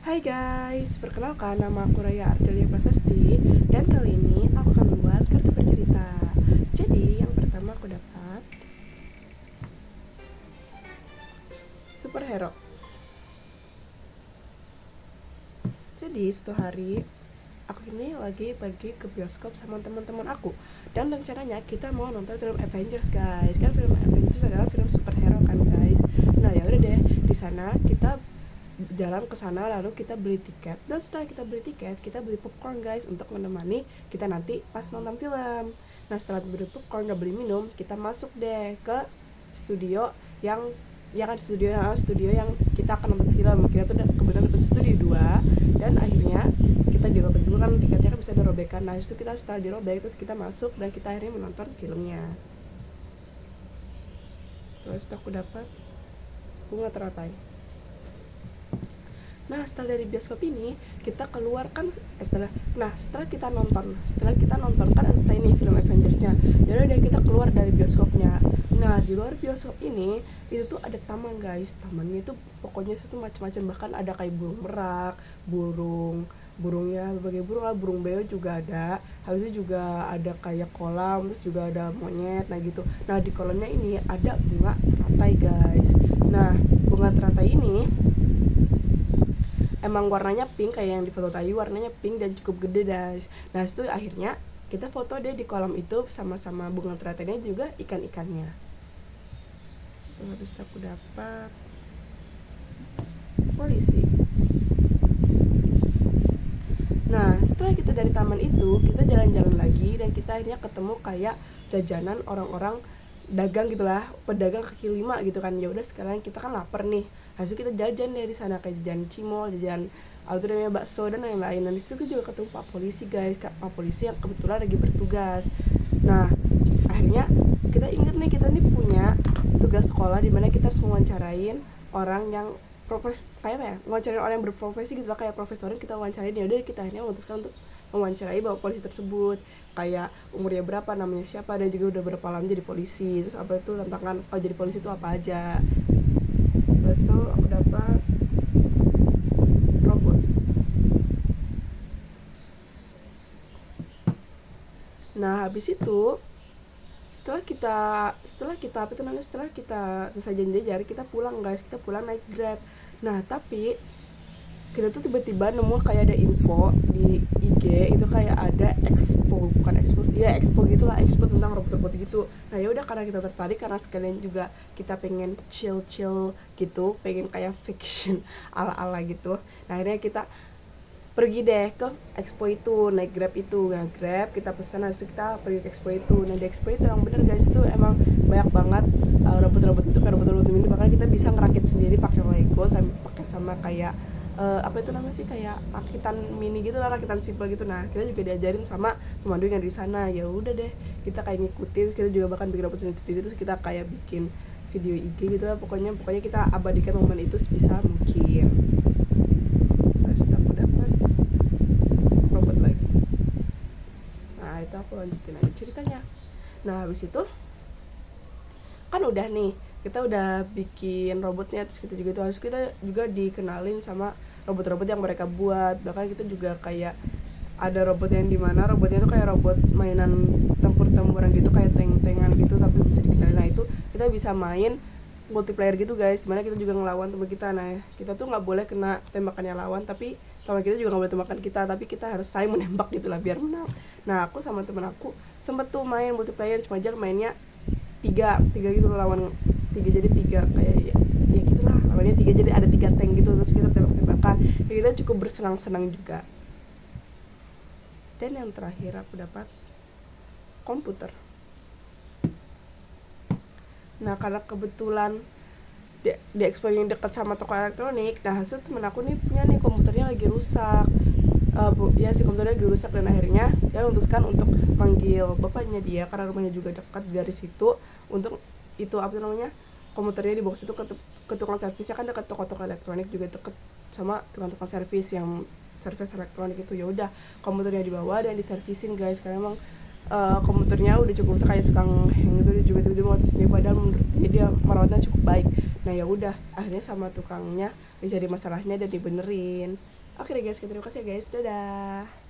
Hai guys, perkenalkan nama aku Raya Ardelia Prasasti. Dan kali ini aku akan membuat kartu bercerita. Jadi yang pertama aku dapat superhero. Jadi suatu hari aku ini lagi pergi ke bioskop sama teman-teman aku. Dan rencananya kita mau nonton film Avengers guys. Kan film Avengers adalah film superhero kan guys. Nah ya udah deh, di sana kita jalan ke sana lalu kita beli tiket, dan setelah kita beli tiket kita beli popcorn guys untuk menemani kita nanti pas nonton film. Nah setelah beli popcorn dan beli minum, kita masuk deh ke studio yang ya kan studio yang kita akan nonton film. Kita tuh kebetulan dapat studio 2 dan akhirnya kita dirobek dulu kan, tiketnya kan bisa dirobekan. Nah itu kita setelah dirobek terus kita masuk dan kita akhirnya menonton filmnya. Terus aku dapat bunga teratai. Nah setelah dari bioskop ini kita keluar kan setelah kita nonton kan selesai nih film Avengersnya. Jadi udah kita keluar dari bioskopnya. Nah di luar bioskop ini itu tuh ada taman guys. Tamannya itu pokoknya itu macam-macam, bahkan ada kayak burung merak, burungnya berbagai burung lah, burung beo juga ada. Habis itu juga ada kayak kolam, terus juga ada monyet, nah gitu. Nah di kolamnya ini ada bunga teratai guys. Nah bunga teratai ini emang warnanya pink kayak yang di foto tadi, warnanya pink dan cukup gede guys. Nah itu akhirnya kita foto deh di kolam itu sama-sama bunga teratainya juga ikan-ikannya. Itu habis aku dapat polisi. Nah setelah kita dari taman itu kita jalan-jalan lagi dan kita akhirnya ketemu kayak jajanan orang-orang dagang gitulah, pedagang kaki lima gitu kan. Ya udah sekalian kita kan lapar nih, habis itu kita jajan dari sana kayak jajan cimol, jajan namanya bakso dan lain-lain. Dan disitu juga ketemu pak polisi guys, pak polisi yang kebetulan lagi bertugas. Nah akhirnya kita inget nih, kita nih punya tugas sekolah di mana kita harus mewawancarain orang yang wawancarain orang yang berprofesi gitu lah, kayak profesorin kita wawancarain. Ya udah kita akhirnya memutuskan untuk mewawancarai bapak polisi tersebut, kayak umurnya berapa, namanya siapa, dan juga udah berapa lama jadi polisi, terus apa itu tantangan kalau jadi polisi itu apa aja. Terus itu aku dapat robot. Nah habis itu setelah kita selesai jajan kita pulang guys, kita pulang naik Grab. Nah tapi kita tuh tiba-tiba nemu kayak ada info di IG itu, kayak ada expo gitulah, expo tentang robot-robot gitu. Nah ya udah karena kita tertarik, karena sekalian juga kita pengen chill gitu, pengen kayak fiction ala-ala gitu. Nah akhirnya kita pergi deh ke expo itu, naik Grab itu. Nah Grab kita pesan, habis kita pergi ke expo itu. Nah di expo itu emang bener guys, itu emang banyak banget robot-robot itu, kayak robot-robot ini bahkan kita bisa ngerakit sendiri pakai Lego sama kayak apa itu namanya sih, kayak rakitan mini gitu lah, rakitan simple gitu. Nah kita juga diajarin sama pemandu yang di sana. Ya udah deh kita kayak ngikutin, kita juga bahkan bikin robot sendiri, terus kita kayak bikin video IG gitu lah. Pokoknya kita abadikan momen itu sebisa mungkin. Terus aku dapat robot lagi. Nah itu aku lanjutin aja ceritanya. Nah habis itu kan udah nih, kita udah bikin robotnya, terus kita juga dikenalin sama robot-robot yang mereka buat. Bahkan kita juga kayak ada robot yang dimana robotnya tuh kayak robot mainan tempur-tempuran gitu, kayak tank-tankan gitu tapi bisa dikenalin. Nah itu kita bisa main multiplayer gitu guys, dimana kita juga ngelawan teman kita. Nah kita tuh nggak boleh kena tembakannya lawan, tapi teman kita juga nggak boleh tembakan kita, tapi kita harus saling menembak gitulah biar menang. Nah aku sama temen aku sempet tuh main multiplayer, cuma aja mainnya tiga gitu lawan tiga, jadi tiga kayak ya gitulah, lawannya tiga jadi ada 3 tank gitu, terus kita tembak-tembakan. Ya kita cukup bersenang-senang juga. Dan yang terakhir aku dapat komputer. Nah karena kebetulan di expo yang dekat sama toko elektronik, nah hasil temen aku nih punya nih komputernya lagi rusak. Si komputernya lagi rusak, dan akhirnya dia memutuskan untuk manggil bapaknya dia karena rumahnya juga dekat dari situ, untuk itu apa namanya, komputernya dibawa situ ke tukang servisnya, kan dekat toko-toko elektronik juga deket sama tukang-tukang servis yang servis elektronik itu. Ya udah komputernya dibawa dan diservisin guys, karena emang komputernya udah cukup rusak, kayak suka hang gitu, dia juga tiba-tiba mau sendiri, padahal menurut dia merawatnya cukup baik. Nah ya udah, akhirnya sama tukangnya dicari masalahnya dan dibenerin. Oke deh guys, terima kasih ya guys, dadah.